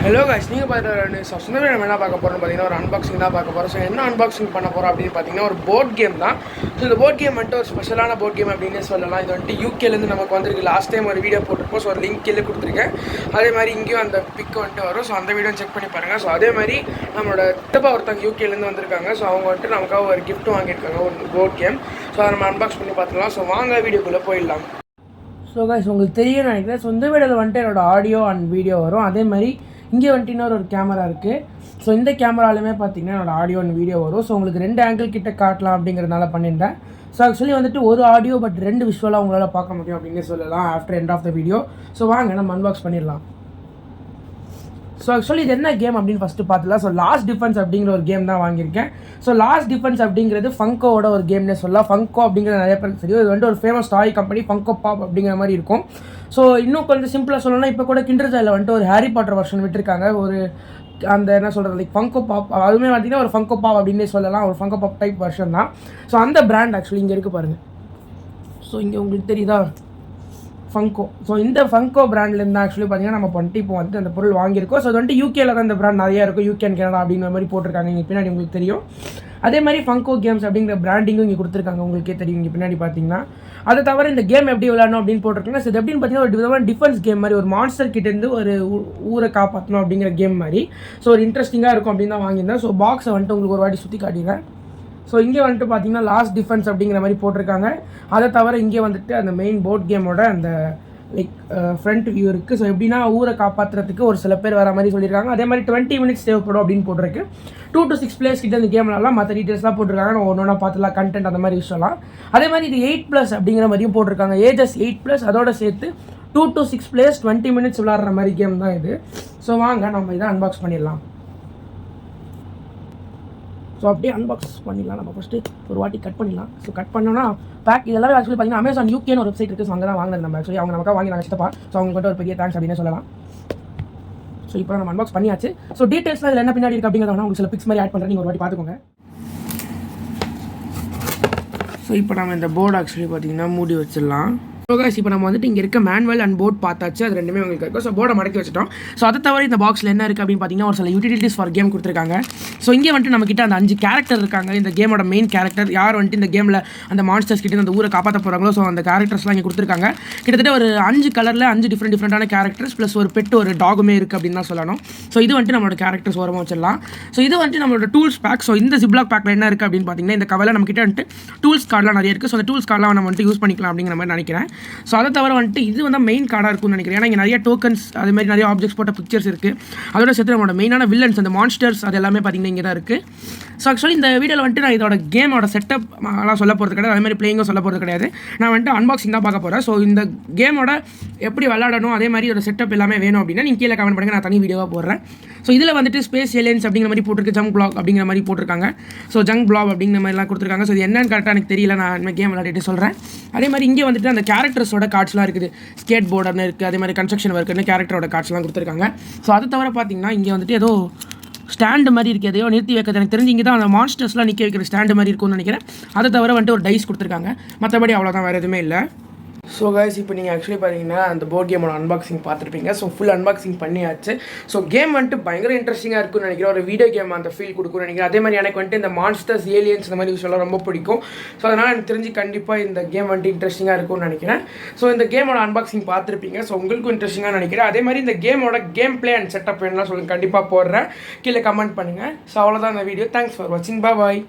Hello guys, நீங்கள் பார்த்துட்டு சொந்தமே நம்ம என்ன பார்க்க போகிறோம்னு பார்த்தீங்கன்னா ஒரு அன்பாக்சிங் தான் பார்க்க போகிறோம். ஸோ என்ன அன்பாக்சிங் பண்ண போகிறோம் அப்படின்னு பார்த்தீங்கன்னா ஒரு போர்ட் கேம் தான். ஸோ இந்த போர்ட் கேம் வந்துட்டு ஒரு ஸ்பெஷலான போர்ட் கேம் அப்படின்னு சொல்லலாம். இது வந்துட்டு யூகேலேருந்து நமக்கு வந்திருக்கு. லாஸ்ட் டைம் ஒரு வீடியோ போட்டிருப்போம். ஸோ ஒரு லிங்க் கீழே கொடுத்துருக்கேன். அதே மாதிரி இங்கேயும் அந்த பிக் வந்துட்டு வரும். ஸோ அந்த வீடியோ செக் பண்ணி பாருங்கள். ஸோ அதே மாதிரி நம்மளோட திட்டப்பா ஒருத்தவங்க யூகேலேருந்து வந்திருக்காங்க. ஸோ அவங்க வந்துட்டு நமக்காக ஒரு கிஃப்ட் வாங்கியிருக்காங்க, ஒரு போர்ட் கேம். ஸோ அதை நம்ம அன்பாக்ஸ் பண்ணி பார்த்துக்கலாம். ஸோ வாங்க வீடியோக்குள்ளே போயிடலாம். ஸோ காய்ஸ், உங்களுக்கு தெரியும் நினைக்கிறேன். ஸோ இந்த வீடியோவில் வந்துட்டு என்னோடய ஆடியோ அண்ட் வீடியோ வரும். அதே மாதிரி இங்கே வந்துட்டு இன்னொரு கேமரா இருக்குது. ஸோ இந்த கேமராலுமே பார்த்தீங்கன்னா என்னோடய ஆடியோ அண்ட் வீடியோ வரும். ஸோ உங்களுக்கு 2 ஆங்கிள் கிட்ட காட்டலாம் அப்படிங்கிறதுனால பண்ணியிருந்தேன். ஸோ ஆக்சுவலி வந்துட்டு ஒரு ஆடியோ பட் 2 விஷுவலாக உங்களால் பார்க்க முடியும் அப்படின்னு சொல்லலாம் after end of the video. So வாங்க நம்ம அன்பாக்ஸ் பண்ணிடலாம். ஸோ ஆக்சுவலி இது என்ன கேம் அப்படின்னு ஃபஸ்ட்டு பார்த்துலாம். ஸோ லாஸ்ட் டிஃபென்ஸ் அப்படிங்கிற ஒரு கேம் தான் வாங்கியிருக்கேன். ஸோ லாஸ்ட் டிஃபென்ஸ் அப்படிங்கிறது ஃபங்கோவோட ஒரு கேம்னே சொல்லலாம். ஃபங்கோ அப்படிங்கிற நிறைய பேருக்கு தெரியும். இது வந்துட்டு ஒரு ஃபேமஸ் டாய் கம்பெனி, ஃபங்கோ பாப் அப்படிங்கிற மாதிரி இருக்கும். ஸோ இன்னும் கொஞ்சம் சிம்பிளாக சொல்லணும்னா இப்போ கூட கிண்டர் ஜாயில் வந்துட்டு ஒரு ஹாரி பாட்டர் வெர்ஷன் விட்டுருக்காங்க. ஒரு அந்த என்ன சொல்கிறது, லைக் ஃபங்கோ பாப், அதுவுமே பார்த்தீங்கன்னா ஒரு ஃபங்கோ பாப் அப்படின்னே சொல்லலாம். ஒரு ஃபங்கோ பாப் டைப் வெர்ஷன் தான். ஸோ அந்த பிராண்ட் ஆக்சுவலி இங்கே இருக்குது பாருங்கள். ஸோ இங்கே உங்களுக்கு தெரியுதா, ஃபங்கோ. ஸோ இந்த ஃபங்கோ பிராண்ட்லேருந்து ஆக்சுவலி பார்த்தீங்கன்னா நம்ம பண்ணிட்டு இப்போ வந்து அந்த பொருள் வாங்கியிருக்கோம். ஸோ அது வந்துட்டு யூகேல தான் இந்த பிராண்ட் நிறையா இருக்கும். யூகே அண்ட் கனடா அப்படிங்கிற மாதிரி போட்டிருக்காங்க இங்கே பின்னாடி, உங்களுக்கு தெரியும். அதே மாதிரி ஃபங்கோ கேம்ஸ் அப்படிங்கிற பிராண்டிங்கும் இங்கே கொடுத்துருக்காங்க, உங்களுக்கே தெரியும் இங்கே பின்னாடி பார்த்தீங்கன்னா. அதை தவிர இந்த கேம் எப்படி விளையாடணும் அப்படின்னு போட்டிருக்காங்க. ஸோ இது எப்படின்னு பார்த்தீங்கன்னா ஒரு விதமான டிஃபென்ஸ் கேம் மாதிரி, ஒரு மான்ஸ்டர் கிட்டேருந்து ஒரு ஊரை காப்பாற்றணும் அப்படிங்கிற கேம் மாதிரி. ஸோ ஒரு இன்ட்ரெஸ்டிங்காக இருக்கும் அப்படின்னு தான் வாங்கியிருந்தேன். ஸோ பாக்ஸை வந்துட்டு உங்களுக்கு ஒரு வாட்டி சுற்றி காட்டிடுறேன். ஸோ இங்கே வந்துட்டு பார்த்தீங்கன்னா லாஸ்ட் டிஃபென்ஸ் அப்படிங்கிற மாதிரி போட்டிருக்காங்க. அதை தவிர இங்கே வந்துட்டு அந்த மெயின் போர்ட் கேமோட அந்த லைக் ஃப்ரண்ட் வியூ இருக்குது. ஸோ எப்படின்னா ஊரை காப்பாற்றுறதுக்கு ஒரு சில பேர் வர மாதிரி சொல்லியிருக்காங்க. அதே மாதிரி 20 மினிட்ஸ் தேவைப்படும் அப்படின்னு போட்டிருக்கு. 2 to 6 பிளேயர்ஸ் கிட்ட இந்த கேம்லாம் மற்ற டீட்டெயில்ஸ்லாம் போட்டிருக்காங்க. நம்ம ஒன்று ஒன்றா பார்த்துலாம், கண்டென்ட் அந்த மாதிரி விஷயம்லாம். அதே மாதிரி இது 8+ அப்படிங்கிற மாதிரியும் போட்டிருக்காங்க. ஏஜஸ் 8+, அதோட சேர்த்து 2 to 6 பிளேயர்ஸ் 20 மினிட்ஸ் விளாட்ற மாதிரி கேம் தான் இது. ஸோ வாங்க நம்ம இதை அன்பாக்ஸ் பண்ணிடலாம். ஸோ அப்படியே அன்பாக்ஸ் பண்ணிடலாம். நம்ம ஃபஸ்ட்டு ஒரு வாட்டி கட் பண்ணிடலாம். ஸோ கட் பண்ணோன்னா பேக் இதெல்லாம் ஆக்சுவலி பார்த்தீங்கன்னா அமேசான் யூகேன்னு ஒரு வெப்சைட் இருக்குது. ஸோ அங்கே தான் வாங்கினது நம்ம. ஆக்சுவலி அவங்க நமக்காக வாங்கி நாங்கள் சித்தப்பா. ஸோ அவங்களுக்கு வந்து ஒரு பெரிய தேங்க்ஸ் அப்படின்னு சொல்லலாம். ஸோ இப்போ நம்ம அன்பாக்ஸ் பண்ணியாச்சு. ஸோ டீட்டெயில்ஸ்லாம் இதில் என்ன பின்னாடி இருக்குது அப்படிங்கிறத உங்களுக்கு சில பிக்ஸ் மாதிரி ஆட் பண்ணுறேன், நீங்கள் ஒரு வாட்டி பார்த்துக்கோங்க. ஸோ இப்போ நம்ம இந்த போர்டு ஆக்சுவலி பார்த்தீங்கன்னா மூடி வச்சிடலாம். ஸோ கைஸ், இப்போ நம்ம வந்துட்டு இங்கே இருக்க மேனுவல் அண்ட் போர்ட் பார்த்தாச்சு. அது ரெண்டுமே உங்களுக்கு இருக்கும். ஸோ போர்டை மடக்கி வச்சுட்டோம். ஸோ அதை தவிர இந்த பாக்ஸில் என்ன இருக்குது அப்படின்னு பார்த்தீங்கன்னா ஒரு சில யூட்டிலிட்டிஸ் ஃபார் கேம் கொடுத்துருக்காங்க. ஸோ இங்கே வந்துட்டு நம்மக்கிட்ட அந்த 5 கேரக்டர் இருக்காங்க. இந்த கேமோட மெயின் கேரக்டர் யார் வந்துட்டு இந்த கேமில் அந்த மான்ஸ்டர்ஸ் கிட்டே அந்த ஊரை காப்பாற்ற போகிறாங்களோ, ஸோ அந்த கேரக்டர்ஸ்லாம் இங்கே கொடுத்துருக்காங்க. கிட்டத்தட்ட ஒரு 5 கலரில் 5 டிஃப்ரெண்டான கேரக்டர்ஸ் ப்ளஸ் ஒரு பெட், ஒரு டாகுமே இருக்குது அப்படின்னு தான் சொல்லணும். ஸோ இது வந்துட்டு நம்மளோட கேரக்டர்ஸ் ஓரமாக வச்சிடலாம். ஸோ இது வந்துட்டு நம்மளோட டூல்ஸ் பேக். ஸோ இந்த ஜிப்லாக் பேக்கில் என்ன இருக்குது அப்படின்னு பார்த்தீங்கன்னா இந்த கவலை நம்மக்கிட்ட வந்துட்டு டூல்ஸ் கார்டெலாம் நிறைய இருக்குது. ஸோ அந்த டூல்ஸ் கார்டெலாம் நம்ம வந்துட்டு யூஸ் பண்ணிக்கலாம் அப்படிங்கிற மாதிரி நினைக்கிறேன். ஸோ அதை தவிர வந்துட்டு இது வந்து மெயின் கார்டாக இருக்கும்னு நினைக்கிறேன். ஏன்னா இங்கே நிறைய டோக்கன்ஸ், அது மாதிரி நிறைய ஆப்ஜெக்ட்ஸ் போட்ட பிக்சர்ஸ் இருக்குது. அதோட சேர்த்து நம்மளோட மெயினான வில்லன்ஸ், அந்த மான்ஸ்டர்ஸ், அது எல்லாமே பார்த்தீங்கன்னா இங்கே தான் இருக்குது. ஸோ ஆக்சுவலி இந்த வீடியோவில் வந்துட்டு நான் இதோட கேமோட செட்டப் எல்லாம் சொல்ல போகிறது கிடையாது, அதே மாதிரி பிளேயிங்கும் சொல்ல போகிறது கிடையாது. நான் வந்துட்டு அன்பாக்சிங் தான் பார்க்க போகிறேன். ஸோ இந்த கேமோட எப்படி விளையாடணும், அதே மாதிரி ஒரு செட்டப் எல்லாமே வேணும் அப்படின்னா நீங்கள் கீழே கமெண்ட் பண்ணுங்கள், நான் தனி வீடியோவாக போடுறேன். ஸோ இதில் வந்துட்டு ஸ்பேஸ் ஏலியன்ஸ் அப்படிங்கிற மாதிரி போட்டிருக்கு, ஜங்க் பிளாக் அப்படிங்கிற மாதிரி போட்டிருக்காங்க. ஸோ ஜங்க் பிளாக் அப்படிங்கிற மாதிரிலாம் கொடுத்துருக்காங்க. ஸோ இது என்னன்னு கரெக்டாக எனக்கு தெரியல, நான் இந்த கேம் விளையாடிட்டு சொல்கிறேன். அதே மாதிரி இங்கே வந்துட்டு அந்த கேரக்டர்ஸோட கார்ட்ஸ்லாம் இருக்குது. ஸ்கேட் போர்டுன்னு இருக்குது, அதே மாதிரி கன்ஸ்ட்ரக்ஷன் ஒர்க்குன்னு கேரக்டரோட கார்ட்ஸ்லாம் கொடுத்துருக்காங்க. ஸோ அதை தவிர பார்த்தீங்கன்னா இங்கே வந்துட்டு ஏதோ ஸ்டாண்டு மாதிரி இருக்குது, எதையோ நிறுத்தி வைக்கிறது. எனக்கு தெரிஞ்சு இங்கே தான் அந்த மான்ஸ்டர்ஸ்லாம் நிற்க வைக்கிற ஸ்டாண்டு மாதிரி இருக்கும்னு நினைக்கிறேன். அதை தவிர வந்துட்டு ஒரு டைஸ் கொடுத்துருக்காங்க. மற்றபடி அவ்வளோதான், வேறு எதுவுமே இல்லை. ஸோ கைஸ், இப்போ நீங்கள் ஆக்சுவலி பார்த்தீங்கன்னா அந்த போர்ட் கேமோட அன்பாக்சிங் பார்த்துருப்பீங்க. ஸோ ஃபுல் அன்பாக்சிங் பண்ணியாச்சு. ஸோ கேம் வந்துட்டு பயங்கர இன்ட்ரெஸ்டிங்காக இருக்கும்னு நினைக்கிறேன். ஒரு வீடியோ கேம் அந்த ஃபீல் கொடுக்கும்னு நினைக்கிறேன். அதே மாதிரி எனக்கு வந்துட்டு இந்த மான்ஸ்டர்ஸ், ஏலியன்ஸ் இந்த மாதிரி விஷயம்லாம் ரொம்ப பிடிக்கும். ஸோ அதனால் எனக்கு தெரிஞ்சு கண்டிப்பாக இந்த கேம் வந்துட்டு இன்ட்ரெஸ்டிங்காக இருக்கும்னு நினைக்கிறேன். ஸோ இந்த கேமோட அன்பாக்சிங் பார்த்துருப்பீங்க. ஸோ உங்களுக்கும் இன்ட்ரெஸ்டிங்காக நினைக்கிறேன். அதே மாதிரி இந்த கேமோட கேம் பிளே அண்ட் செட்டப் வேணும்னா சொல்லுங்கள், கண்டிப்பாக போடுறேன், கீழே கமெண்ட் பண்ணுங்கள். ஸோ அவ்வளோதான் இந்த வீடியோ. தேங்க்ஸ் ஃபார் வாட்சிங். பாய்.